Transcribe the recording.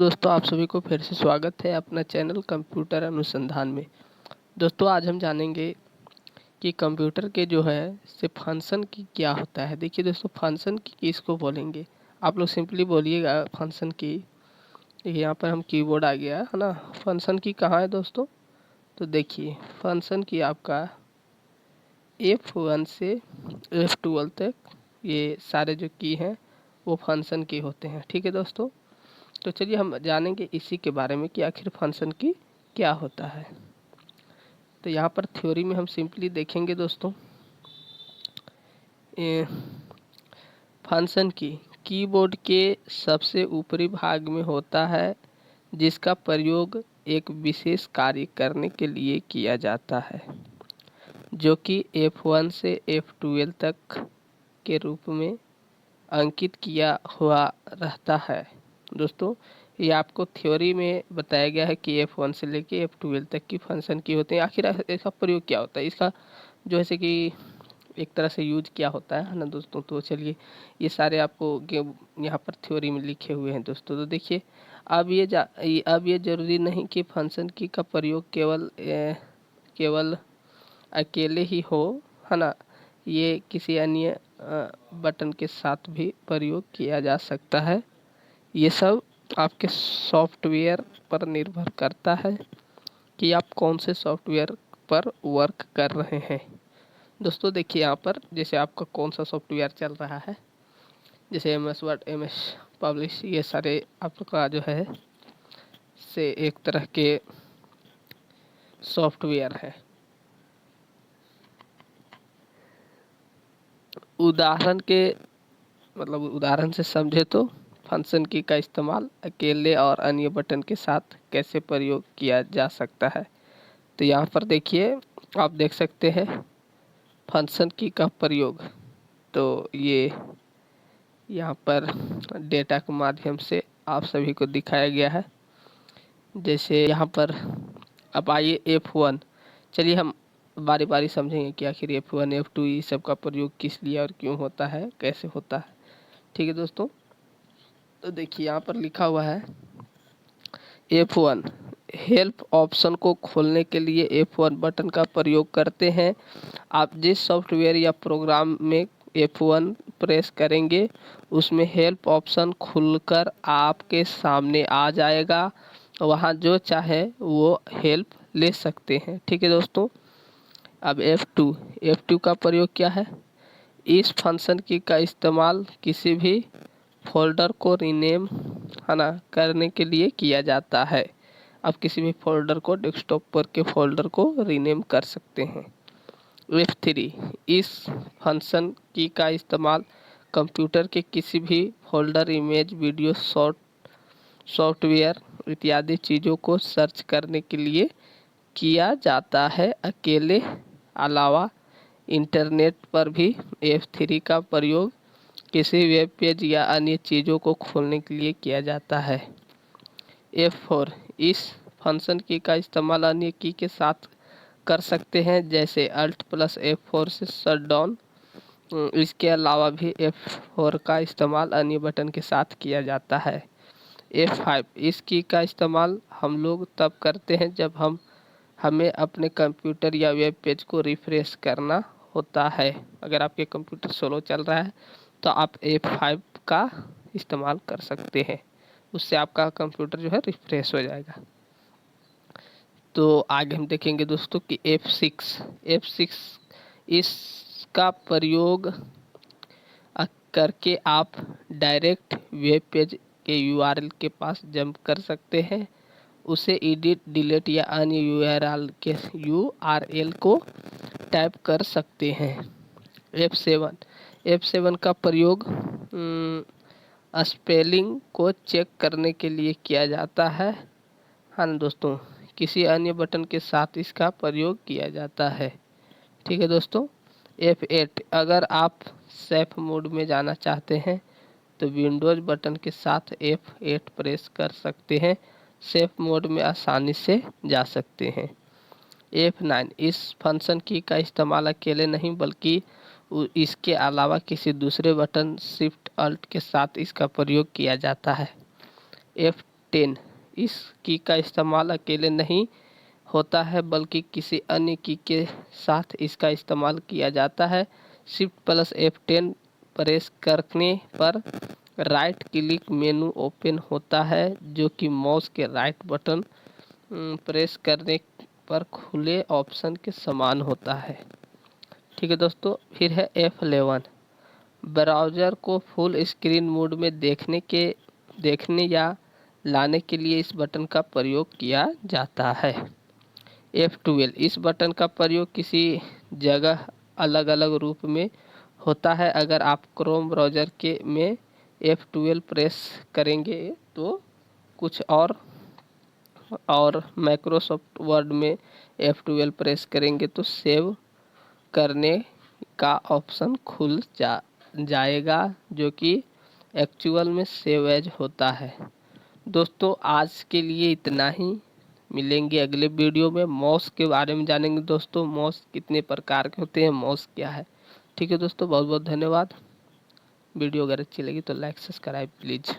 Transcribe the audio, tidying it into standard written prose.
दोस्तों आप सभी को फिर से स्वागत है अपना चैनल कंप्यूटर अनुसंधान में। दोस्तों आज हम जानेंगे कि कंप्यूटर के जो है से फंक्शन की क्या होता है। देखिए दोस्तों, फंक्शन की किसको बोलेंगे, आप लोग सिंपली बोलिएगा फंक्शन की। देखिए यहाँ पर हम कीबोर्ड आ गया है ना। फंक्शन की कहाँ है दोस्तों, तो देखिए फंक्शन की आपका F1 से F12 तक ये सारे जो की हैं वो फंक्शन की होते हैं। ठीक है दोस्तों, तो चलिए हम जानेंगे इसी के बारे में कि आखिर फंक्शन की क्या होता है। तो यहाँ पर थ्योरी में हम सिंपली देखेंगे दोस्तों, फंक्शन की कीबोर्ड के सबसे ऊपरी भाग में होता है जिसका प्रयोग एक विशेष कार्य करने के लिए किया जाता है, जो कि F1 से F12 तक के रूप में अंकित किया हुआ रहता है। दोस्तों ये आपको थ्योरी में बताया गया है कि F1 से लेके F12 तक की फंक्शन की होते हैं। आखिर इसका प्रयोग क्या होता है, इसका जो है कि एक तरह से यूज क्या होता है ना दोस्तों। तो चलिए ये सारे आपको यहाँ पर थ्योरी में लिखे हुए हैं दोस्तों। तो देखिए अब ये जरूरी नहीं कि फंक्शन की का प्रयोग केवल अकेले ही हो, है ना। ये किसी अन्य बटन के साथ भी प्रयोग किया जा सकता है। ये सब आपके सॉफ्टवेयर पर निर्भर करता है कि आप कौन से सॉफ्टवेयर पर वर्क कर रहे हैं। दोस्तों देखिए यहाँ पर जैसे आपका कौन सा सॉफ्टवेयर चल रहा है, जैसे MS वर्ड, MS पब्लिश, ये सारे आपका जो है से एक तरह के सॉफ्टवेयर है। उदाहरण से समझे तो फंक्शन की का इस्तेमाल अकेले और अन्य बटन के साथ कैसे प्रयोग किया जा सकता है। तो यहाँ पर देखिए आप देख सकते हैं फंक्शन की का प्रयोग। तो ये यहाँ पर डेटा के माध्यम से आप सभी को दिखाया गया है। जैसे यहाँ पर अब आइए F1, चलिए हम बारी बारी समझेंगे कि आखिर F1 F2 ये सब का प्रयोग किस लिए और क्यों होता है, कैसे होता है। ठीक है दोस्तों, तो देखिए यहाँ पर लिखा हुआ है F1 हेल्प ऑप्शन को खोलने के लिए F1 बटन का प्रयोग करते हैं। आप जिस सॉफ्टवेयर या प्रोग्राम में F1 प्रेस करेंगे उसमें हेल्प ऑप्शन खुलकर आपके सामने आ जाएगा, वहाँ जो चाहे वो हेल्प ले सकते हैं। ठीक है दोस्तों, अब F2 का प्रयोग क्या है। इस फंक्शन की का इस्तेमाल किसी भी फोल्डर को रीनेम, है ना, करने के लिए किया जाता है। आप किसी भी फोल्डर को, डेस्कटॉप पर के फोल्डर को रीनेम कर सकते हैं। F3 इस फंक्शन की का इस्तेमाल कंप्यूटर के किसी भी फोल्डर, इमेज, वीडियो, सॉफ्टवेयर इत्यादि चीज़ों को सर्च करने के लिए किया जाता है। अलावा इंटरनेट पर भी F3 का प्रयोग किसी वेब पेज या अन्य चीज़ों को खोलने के लिए किया जाता है। F4 इस फंक्शन की का इस्तेमाल अन्य की के साथ कर सकते हैं, जैसे Alt+F4 से शट डाउन। इसके अलावा भी F4 का इस्तेमाल अन्य बटन के साथ किया जाता है। F5 इस की का इस्तेमाल हम लोग तब करते हैं जब हमें अपने कंप्यूटर या वेब पेज को रिफ्रेश करना होता है। अगर आपके कंप्यूटर स्लो चल रहा है तो आप F5 का इस्तेमाल कर सकते हैं, उससे आपका कंप्यूटर जो है रिफ्रेश हो जाएगा। तो आगे हम देखेंगे दोस्तों कि F6 इसका प्रयोग करके आप डायरेक्ट वेब पेज के URL के पास जंप कर सकते हैं, उसे एडिट, डिलीट या अन्य URL को टाइप कर सकते हैं। F7 का प्रयोग स्पेलिंग को चेक करने के लिए किया जाता है। हाँ दोस्तों, किसी अन्य बटन के साथ इसका प्रयोग किया जाता है। ठीक है दोस्तों, F8 अगर आप सेफ मोड में जाना चाहते हैं तो विंडोज बटन के साथ F8 प्रेस कर सकते हैं, सेफ मोड में आसानी से जा सकते हैं। F9 इस फंक्शन की का इस्तेमाल अकेले नहीं बल्कि इसके अलावा किसी दूसरे बटन Shift Alt के साथ इसका प्रयोग किया जाता है। F10 इस की का इस्तेमाल अकेले नहीं होता है बल्कि किसी अन्य की के साथ इसका इस्तेमाल किया जाता है। Shift+F10 प्रेस करने पर राइट क्लिक मेनू ओपन होता है जो कि माउस के राइट बटन प्रेस करने पर खुले ऑप्शन के समान होता है। ठीक है दोस्तों, फिर है F11। ब्राउज़र को फुल स्क्रीन मोड में देखने या लाने के लिए इस बटन का प्रयोग किया जाता है। F12 इस बटन का प्रयोग किसी जगह अलग अलग रूप में होता है। अगर आप क्रोम ब्राउज़र के में F12 प्रेस करेंगे तो कुछ और माइक्रोसॉफ्ट वर्ड में F12 प्रेस करेंगे तो सेव करने का ऑप्शन खुल जाएगा जो कि एक्चुअल में सेव एज होता है। दोस्तों आज के लिए इतना ही, मिलेंगे अगले वीडियो में। माउस के बारे में जानेंगे दोस्तों, माउस कितने प्रकार के होते हैं, माउस क्या है। ठीक है दोस्तों, बहुत बहुत धन्यवाद। वीडियो अगर अच्छी लगी तो लाइक सब्सक्राइब प्लीज़।